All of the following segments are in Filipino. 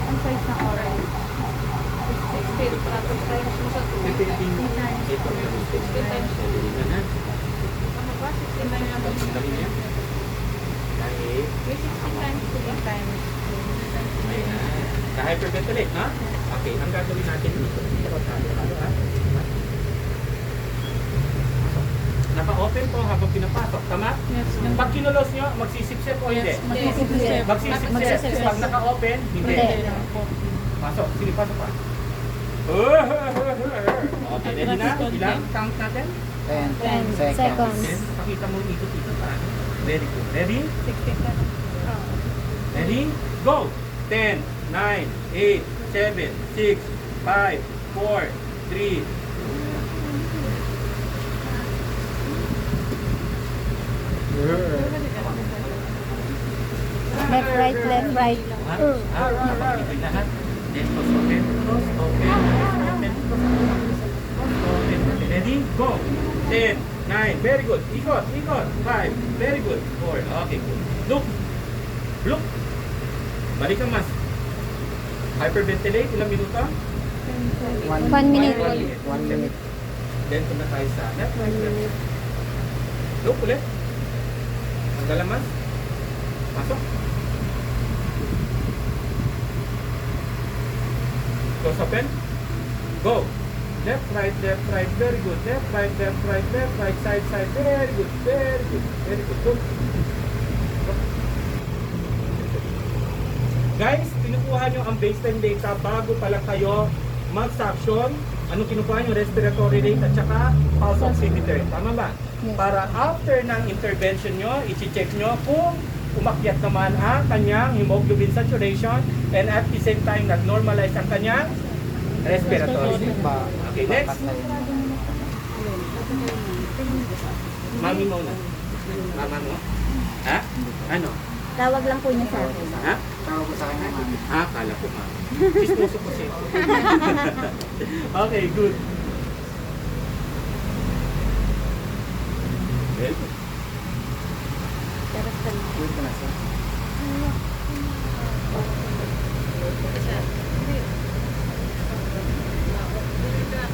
Ang size ng orange. 16 tapos times mo sa 2. 16 times 2. Ano ba? 16 times 2. Kahit May 16 times 2 ba? Times hyperventilate, ha? Okay, ang gagawin natin dito. Naka-open po habang pinapasok, tama? Yes. Pag kinulos nyo, magsisipsip o hindi? Magsisip. Magsisipsip. Pag naka-open, hindi. Pasok. Sige, pasok pa. Okay, ready na? Ilang? Count natin? 10 seconds. Pakita mo ito para. Very good. Ready? 16 times. Ready? Go! 10, 9, 8, 7, 6, 5, 4, 3. Left, right, left, right. Ito lahat. Then, close open. Close open. Open. Close open. Ready? Go! 10, 9. Very good. Ikot. 5. Very good. 4. Okay, good. Look. Balik ang mas. Hyperventilate. Ilang minuto? 1 minute. 1 minute. Then, punta tayo sa left, right, left. Look ulit. Ang galamas. Pasok. Close open. Go. Left, right, very good. Left, right, side, very good. Look. Guys, pinukuha nyo ang baseline data bago pala kayo mag-suction. Anong kinukuha nyo? Respiratory rate at saka pulse oximeter. Tama ba? Yes. Para after ng intervention nyo, i-check nyo kung umakyat naman ang kanyang hemoglobin saturation and at the same time nag-normalize ang kanyang respiratory rate. Okay, next. Mami mo na. Mama mo? Ha? Ano? Tawag lang po niya sa akin. Ha? Tawag ko sa akin. Kala ko ma. Chismoso ko siya. Okay, good. Well, Good ka na sir.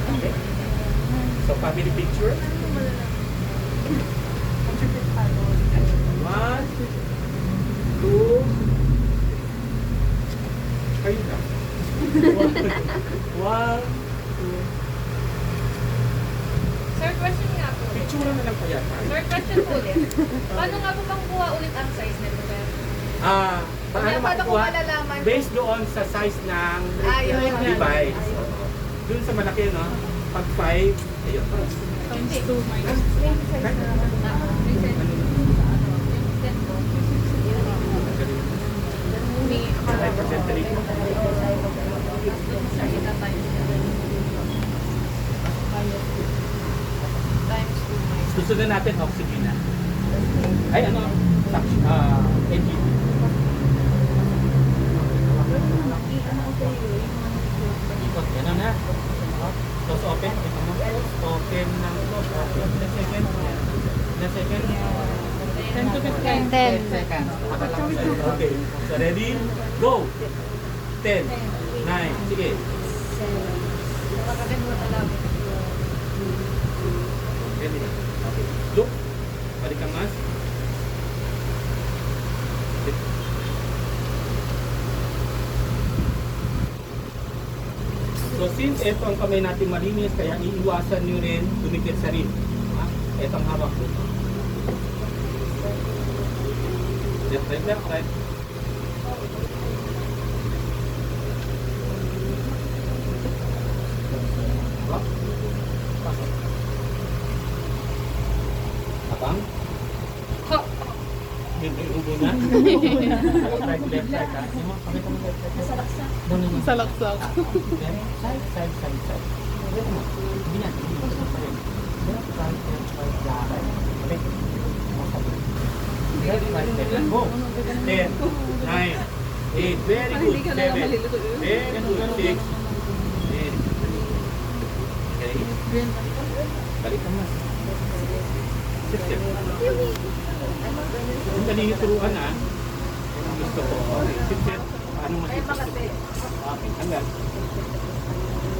okay. So, family picture. 1, 2. Kayo na. 1, 2. Sir, question nga po. Picture na lang kaya tayo. Sir, question po ulit. Paano nga po makuha ulit ang size nito, sir? Paano Paano ko makukuha? malalaman? Based doon sa size ng Ayun. device. Doon sa malaki, no? Pag 5, ayun. Times 2 minus 2. Susunod natin oxygen na. Ay, ano? NGP. Ikot. Ano na? Close open. Ito mo. Open ng close. Open. Ilang second? Ilang second? 10 to 15. 10. Seconds. Okay. So ready? Go! 10, 9, sige. Ready na. Okay. Look. Balik ang mas. So since ito ang kamay natin malinis, kaya iiwasan nyo rin dumikit sa rin. Ito ang hawak ko. Left, right, left, right. Hawak. Pasok. Abang. Hindi, ubo na. Right, left, right. Pakita mo left, right, left. Salaksak. Side, side, side, side. Pwede mo. Hindi yan. Hindi mo. Left, right, left, right, left, right. Okay. Left, right, left, right. Go. 10, 9, 8. Very good. 7. Very good. 6. Very good. Okay. Balik ka mas. 6, 7. Kung kanina turuan gusto ko. Okay, sit. Paano masipos? Okay, hanggang.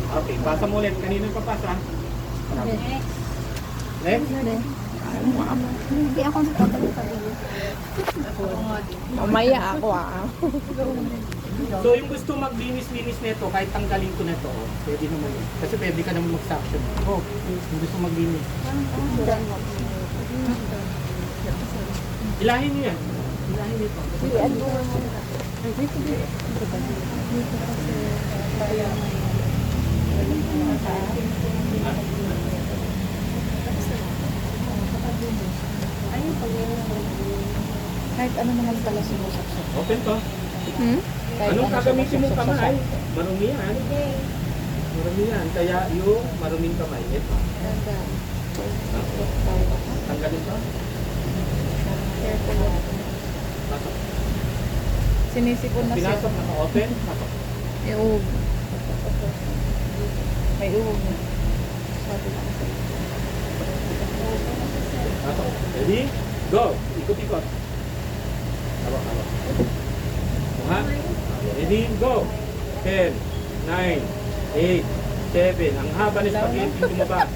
Okay, pasa mo ulit. Kanino pa pasa? Next? Hindi ako nagtatanong sa iyo. Mamaya ako ah. So yung gusto maglinis-linis nito, kahit tanggalin ko na to, oh, pwede naman yun. Kasi pwede ka naman mag-suction. Oh, yung gusto maglinis. Ilahin niyo yan. Ilahin niyo ito. Kahit ano naman pala sinusaksak. Open to. Hmm? Anong gagamitin mong kamay? Marumi yan. Marumi yan. Kaya yung maruming kamay. Ito. Tanggalin to. Pasok. Sinisipon na siya. Pinasok, naka-open. Pasok. May uhog. May uhog na. Pasok. Ready? Go! Ikot-ikot. Hawak. Ha? Ready? Go! 10, 9, 8, 7. Ang haba ni spaghetti lumabas.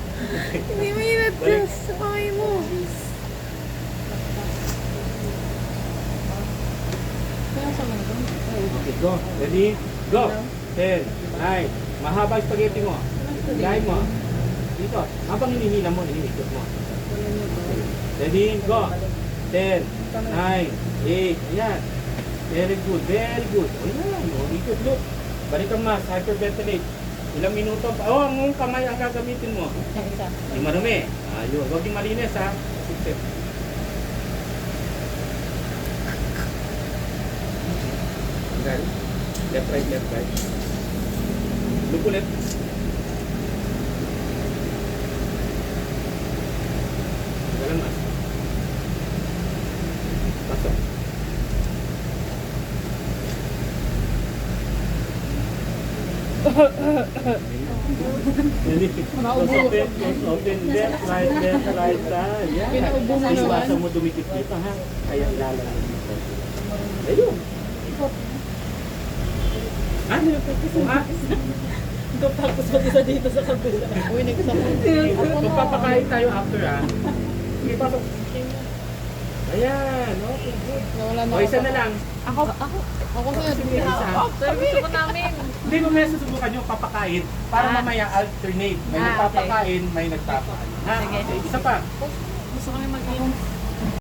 Hindi mainit Balik. sa kamay mo. Okay, go. Ready? Go! 10, 9. Mahaba yung spaghetti mo. Ilahin mo. Dito. Habang hinihila mo, hiniikot mo. Ready? Go! 10, 9, 8. Ayan. Very good. Very good. Ayan. O, ikot. Look. Balik ang mask. Hyperventilate. Ilang minuto pa. Oh, ang kamay ang gagamitin mo. Hindi marumi. Ayun. Huwag yung malinis ha. Sip. Tanggal. Left, right. Look ulit. Walang mas. Pasok. Open, left, right, yeah. Pinaubo mo naman. Iwasan mo dumikit dito ha. Kaya ilalang dito. Ayun. Ikot. Ano yung pagkisa? Tapos mag-isa dito sa kabila. Uy, nagsapon. Magpapakain tayo after ha. Sige, pasok. Ayan, okay, good. Nawala na O, isa na lang. Ako sir. Sige, isa. Gusto ko namin. Hindi mo may susubukan nyo papakain para mamaya alternate. May nagpapakain, may nagpapakain. Ha? Sige. Okay, isa pa. Gusto kami mag-in.